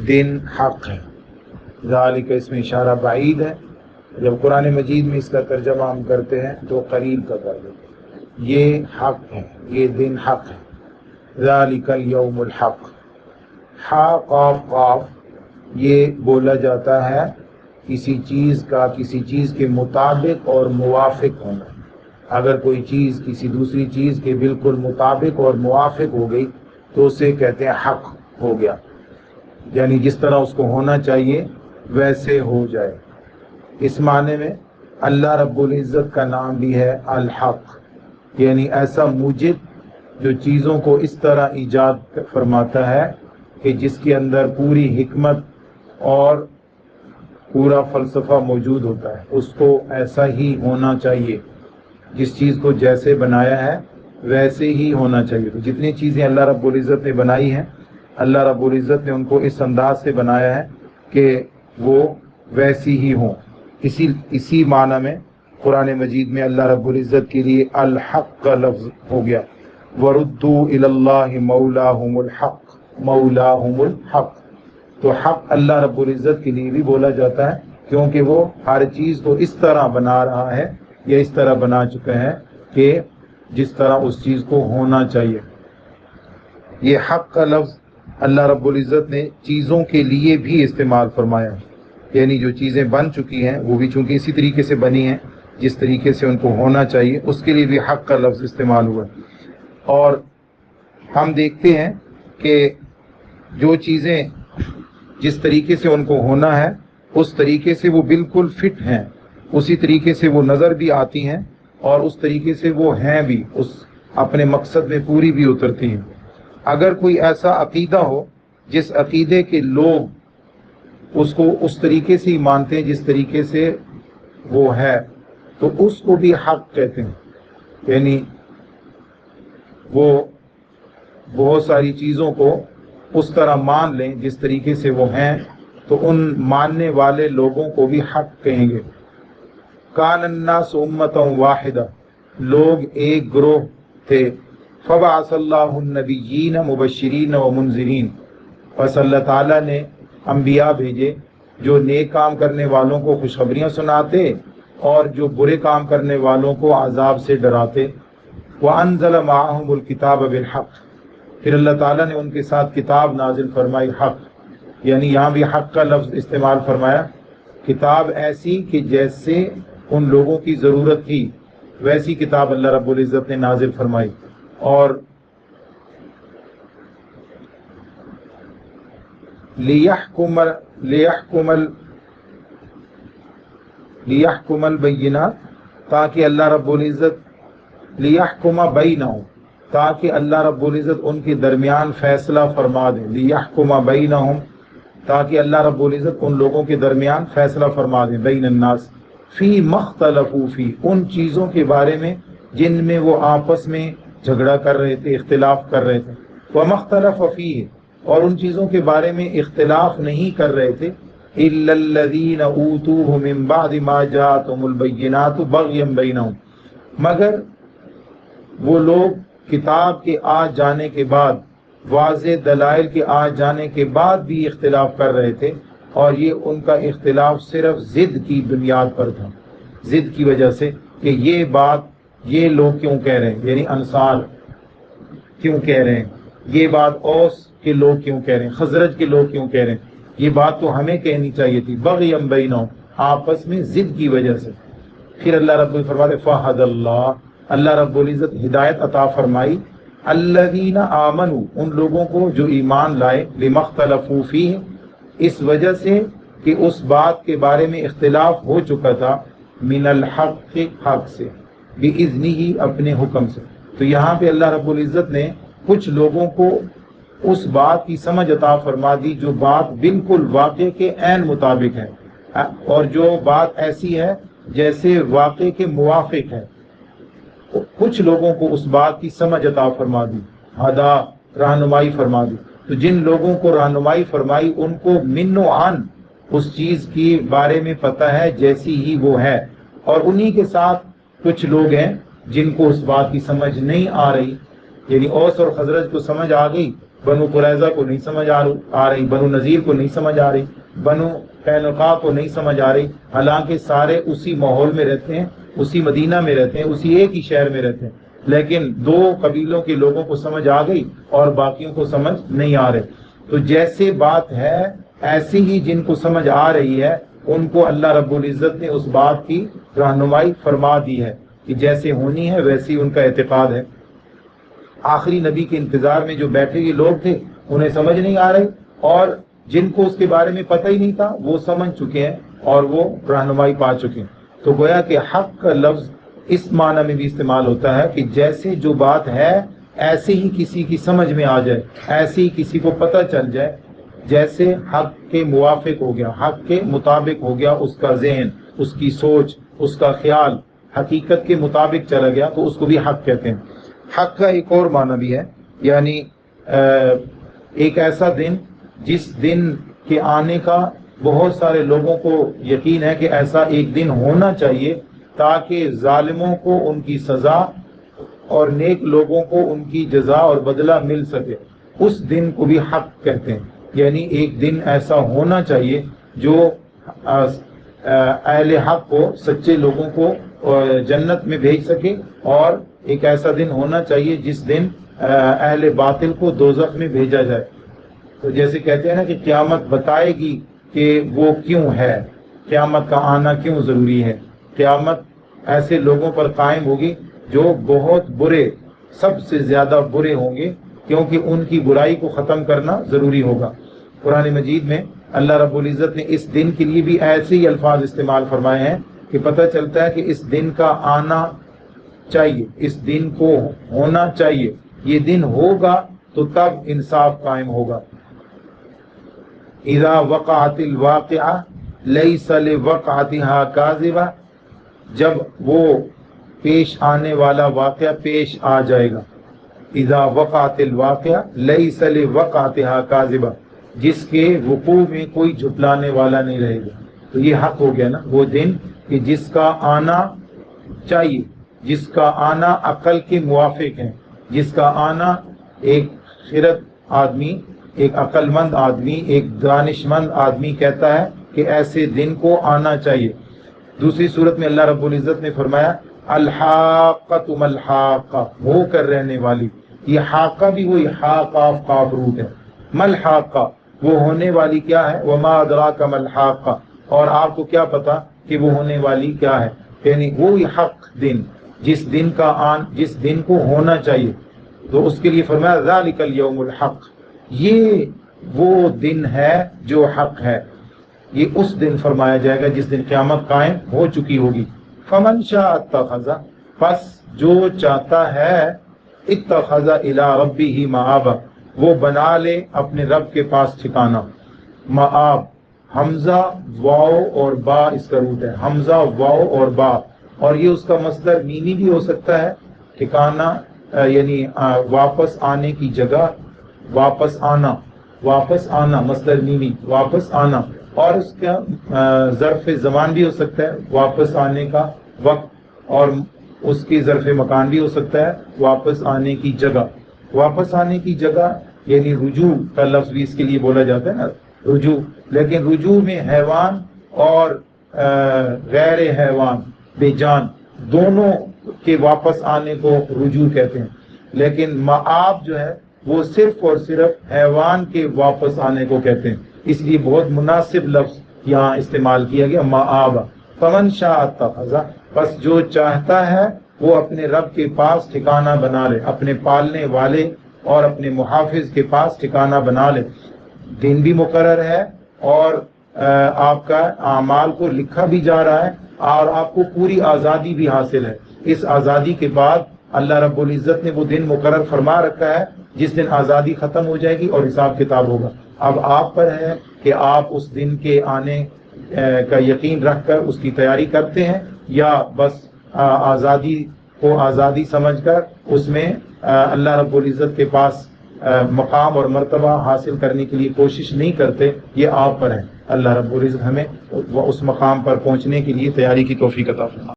دن حق ہے. ذالک اس میں اشارہ بعید ہے. جب قرآن مجید میں اس کا ترجمہ ہم کرتے ہیں تو قریب کا کر دیتے ہیں. یہ حق ہے، یہ دن حق ہے. ذالک الیوم الحق. حا قاف قاف یہ بولا جاتا ہے کسی چیز کا کسی چیز کے مطابق اور موافق ہونا. اگر کوئی چیز کسی دوسری چیز کے بالکل مطابق اور موافق ہو گئی تو اسے کہتے ہیں حق ہو گیا، یعنی جس طرح اس کو ہونا چاہیے ویسے ہو جائے. اس معنی میں اللہ رب العزت کا نام بھی ہے الحق، یعنی ایسا موجد جو چیزوں کو اس طرح ایجاد فرماتا ہے کہ جس کے اندر پوری حکمت اور پورا فلسفہ موجود ہوتا ہے. اس کو ایسا ہی ہونا چاہیے، جس چیز کو جیسے بنایا ہے ویسے ہی ہونا چاہیے. تو جتنی چیزیں اللہ رب العزت نے بنائی ہیں، اللہ رب العزت نے ان کو اس انداز سے بنایا ہے کہ وہ ویسی ہی ہوں. اسی معنی میں قرآن مجید میں اللہ رب العزت کے لیے الحق کا لفظ ہو گیا. وَرُدُّوا إِلَى اللَّهِ مَوْلَاهُمُ الْحَقِّ مَوْلَاهُمُ الْحَقِّ. تو حق اللہ رب العزت کے لیے بھی بولا جاتا ہے کیونکہ وہ ہر چیز کو اس طرح بنا رہا ہے یا اس طرح بنا چکا ہے کہ جس طرح اس چیز کو ہونا چاہیے. یہ حق کا لفظ اللہ رب العزت نے چیزوں کے لیے بھی استعمال فرمایا ہے، یعنی جو چیزیں بن چکی ہیں وہ بھی چونکہ اسی طریقے سے بنی ہیں جس طریقے سے ان کو ہونا چاہیے، اس کے لیے بھی حق کا لفظ استعمال ہوا. اور ہم دیکھتے ہیں کہ جو چیزیں جس طریقے سے ان کو ہونا ہے اس طریقے سے وہ بالکل فٹ ہیں، اسی طریقے سے وہ نظر بھی آتی ہیں اور اس طریقے سے وہ ہیں بھی، اس اپنے مقصد میں پوری بھی اترتی ہیں. اگر کوئی ایسا عقیدہ ہو جس عقیدے کے لوگ اس کو اس طریقے سے ہی مانتے ہیں جس طریقے سے وہ ہے تو اس کو بھی حق کہتے ہیں. یعنی وہ بہت ساری چیزوں کو اس طرح مان لیں جس طریقے سے وہ ہیں تو ان ماننے والے لوگوں کو بھی حق کہیں گے. کان الناس امۃ واحدہ، لوگ ایک گروہ تھے. فبعث اللہ النبیین مبشرین و منذرین، پس اللہ تعالیٰ نے انبیاء بھیجے جو نیک کام کرنے والوں کو خوشخبریاں سناتے اور جو برے کام کرنے والوں کو عذاب سے ڈراتے. وانزل معهم الکتاب بالحق، پھر اللہ تعالیٰ نے ان کے ساتھ کتاب نازل فرمائی حق، یعنی یہاں بھی حق کا لفظ استعمال فرمایا. کتاب ایسی کہ جیسے ان لوگوں کی ضرورت تھی ویسی کتاب اللہ رب العزت نے نازل فرمائی. اور لیحکم البینات، تاکہ اللہ رب العزت لیحکم بینہم، تاکہ اللہ رب العزت ان کے درمیان فیصلہ فرما دیں. لیحکم بینہم، تاکہ اللہ رب العزت ان لوگوں کے درمیان فیصلہ فرما دیں. بین الناس فی مختلفوا فی، ان چیزوں کے بارے میں جن میں وہ آپس میں جھگڑا کر رہے تھے، اختلاف کر رہے تھے. ومختلف فیہ، اور ان چیزوں کے بارے میں اختلاف نہیں کر رہے تھے. الا الذین اوتوہ من بعد ما جاءتهم البینات بغیا بینہم، مگر وہ لوگ کتاب کے آ جانے کے بعد، واضح دلائل کے آ جانے کے بعد بھی اختلاف کر رہے تھے. اور یہ ان کا اختلاف صرف ضد کی بنیاد پر تھا، ضد کی وجہ سے کہ یہ بات یہ لوگ کیوں کہہ رہے ہیں، یعنی انصار کیوں کہہ رہے ہیں، یہ بات اوس کے لوگ کیوں کہہ رہے ہیں، خزرج کے لوگ کیوں کہہ رہے ہیں، یہ بات تو ہمیں کہنی چاہیے تھی. بغیم بینہم، آپس میں ضد کی وجہ سے. پھر اللہ رب العزت فرماتے فہد اللہ، اللہ رب العزت ہدایت عطا فرمائی. الذین آمنوا، ان لوگوں کو جو ایمان لائے. لما اختلفوا فیہ، اس وجہ سے کہ اس بات کے بارے میں اختلاف ہو چکا تھا. من الحق، حق سے. بِإِذْنِهِ، اپنے حکم سے. تو یہاں پہ اللہ رب العزت نے کچھ لوگوں کو اس بات کی سمجھ عطا فرما دی جو بات بالکل واقع کے عین مطابق ہے، اور جو بات ایسی ہے جیسے واقع کے موافق ہے. کچھ لوگوں کو اس بات کی سمجھ عطا فرما دی، ہدا، رہنمائی فرما دی. تو جن لوگوں کو رہنمائی فرمائی ان کو من و عن اس چیز کے بارے میں پتہ ہے جیسی ہی وہ ہے. اور انہی کے ساتھ کچھ لوگ ہیں جن کو اس بات کی سمجھ نہیں آ رہی، یعنی اوس اور خزرج کو سمجھ آ گئی بنو قریظہ کو نہیں سمجھ آ رہی، بنو نذیر کو نہیں سمجھ آ رہی، بنو قینقاع کو نہیں سمجھ آ رہی، حالانکہ سارے اسی ماحول میں رہتے ہیں، اسی مدینہ میں رہتے ہیں، اسی ایک ہی شہر میں رہتے ہیں، لیکن دو قبیلوں کے لوگوں کو سمجھ آ گئی اور باقیوں کو سمجھ نہیں آ رہے۔ تو جیسے بات ہے ایسی ہی جن کو سمجھ آ رہی ہے ان کو اللہ رب العزت نے اس بات کی رہنمائی فرما دی ہے کہ جیسے ہونی ہے ویسی ان کا اعتقاد ہے۔ آخری نبی کے انتظار میں جو بیٹھے ہوئے لوگ تھے انہیں سمجھ نہیں آ رہی، اور جن کو اس کے بارے میں پتہ ہی نہیں تھا وہ سمجھ چکے ہیں اور وہ رہنمائی پا چکے ہیں۔ تو گویا کہ حق کا لفظ اس معنی میں بھی استعمال ہوتا ہے کہ جیسے جو بات ہے ایسے ہی کسی کی سمجھ میں آ جائے، ایسے ہی کسی کو پتہ چل جائے، جیسے حق کے موافق ہو گیا، حق کے مطابق ہو گیا اس کا ذہن، اس کی سوچ، اس کا خیال حقیقت کے مطابق چلا گیا تو اس کو بھی حق کہتے ہیں۔ حق کا ایک اور معنی بھی ہے، یعنی ایک ایسا دن جس دن کے آنے کا بہت سارے لوگوں کو یقین ہے کہ ایسا ایک دن ہونا چاہیے تاکہ ظالموں کو ان کی سزا اور نیک لوگوں کو ان کی جزا اور بدلہ مل سکے، اس دن کو بھی حق کہتے ہیں۔ یعنی ایک دن ایسا ہونا چاہیے جو اہل حق کو، سچے لوگوں کو جنت میں بھیج سکے، اور ایک ایسا دن ہونا چاہیے جس دن اہل باطل کو دوزخ میں بھیجا جائے۔ تو جیسے کہتے ہیں نا کہ قیامت بتائے گی کہ وہ کیوں ہے، قیامت کا آنا کیوں ضروری ہے۔ قیامت ایسے لوگوں پر قائم ہوگی جو بہت برے، سب سے زیادہ برے ہوں گے، کیونکہ ان کی برائی کو ختم کرنا ضروری ہوگا۔ قرآن مجید میں اللہ رب العزت نے اس دن کے لیے بھی ایسے ہی الفاظ استعمال فرمائے ہیں کہ پتہ چلتا ہے کہ اس دن کا آنا چاہیے، اس دن کو ہونا چاہیے، یہ دن ہوگا تو تب انصاف قائم ہوگا۔ اذا وقعت الواقعہ لیس لوقعتها کاذبہ، جب وہ پیش آنے والا واقعہ پیش آ جائے گا۔ اذا وقعت الواقعہ لیس لوقعتها کاذبہ، جس کے وقوع میں کوئی جھٹلانے والا نہیں رہے گا۔ تو یہ حق ہو گیا نا، وہ دن کہ جس کا آنا چاہیے، جس کا آنا عقل کے موافق ہے، جس کا آنا ایک خرد آدمی، ایک عقل مند آدمی، ایک دانش مند آدمی کہتا ہے کہ ایسے دن کو آنا چاہیے۔ دوسری صورت میں اللہ رب العزت نے فرمایا الحاقۃ ما الحاقہ، ہو کر رہنے والی۔ یہ حاقہ بھی وہی حا قاف قاف روٹ ہے۔ ما الحاقہ، وہ ہونے والی کیا ہے، وما ادراک ما الحاقہ، اور آپ کو کیا پتا کہ وہ ہونے والی کیا ہے، یعنی وہی حق دن، جس دن کو ہونا چاہیے۔ تو اس کے لیے فرمایا ذالک الیوم الحق، یہ وہ دن ہے جو حق ہے، یہ اس دن فرمایا جائے گا جس دن قیامت قائم ہو چکی ہوگی۔ فمن شاء اتخذ، پس جو چاہتا ہے، اتخذ الی ربہ مآبا، وہ بنا لے اپنے رب کے پاس ٹھکانہ۔ مآب، حمزہ واو اور با اس کا روٹ ہے، حمزہ واو اور با، اور یہ اس کا مصدر مینی بھی ہو سکتا ہے، ٹھکانہ یعنی واپس آنے کی جگہ، واپس آنا مصدر مینی، واپس آنا، اور اس کا ظرف زمان بھی ہو سکتا ہے، واپس آنے کا وقت، اور اس کی ظرف مکان بھی ہو سکتا ہے، واپس آنے کی جگہ۔ واپس آنے کی جگہ یعنی رجوع کا لفظ بھی اس کے لیے بولا جاتا ہے نا، رجوع، لیکن رجوع میں حیوان اور غیر حیوان بے جان دونوں کے واپس آنے کو رجوع کہتے ہیں، لیکن مآب جو ہے وہ صرف اور صرف حیوان کے واپس آنے کو کہتے ہیں، اس لیے بہت مناسب لفظ یہاں استعمال کیا گیا مآب۔ فمن شاء اتخذ، پس جو چاہتا ہے وہ اپنے رب کے پاس ٹھکانہ بنا لے، اپنے پالنے والے اور اپنے محافظ کے پاس ٹھکانہ بنا لے۔ دن بھی مقرر ہے اور آپ کا اعمال کو لکھا بھی جا رہا ہے، اور آپ کو پوری آزادی بھی حاصل ہے۔ اس آزادی کے بعد اللہ رب العزت نے وہ دن مقرر فرما رکھا ہے جس دن آزادی ختم ہو جائے گی اور حساب کتاب ہوگا۔ اب آپ پر ہے کہ آپ اس دن کے آنے کا یقین رکھ کر اس کی تیاری کرتے ہیں، یا بس آزادی کو آزادی سمجھ کر اس میں اللہ رب العزت کے پاس مقام اور مرتبہ حاصل کرنے کے لیے کوشش نہیں کرتے۔ یہ آپ پر ہے۔ اللہ رب العزت ہمیں اس مقام پر پہنچنے کے لیے تیاری کی توفیق عطا فرمائے۔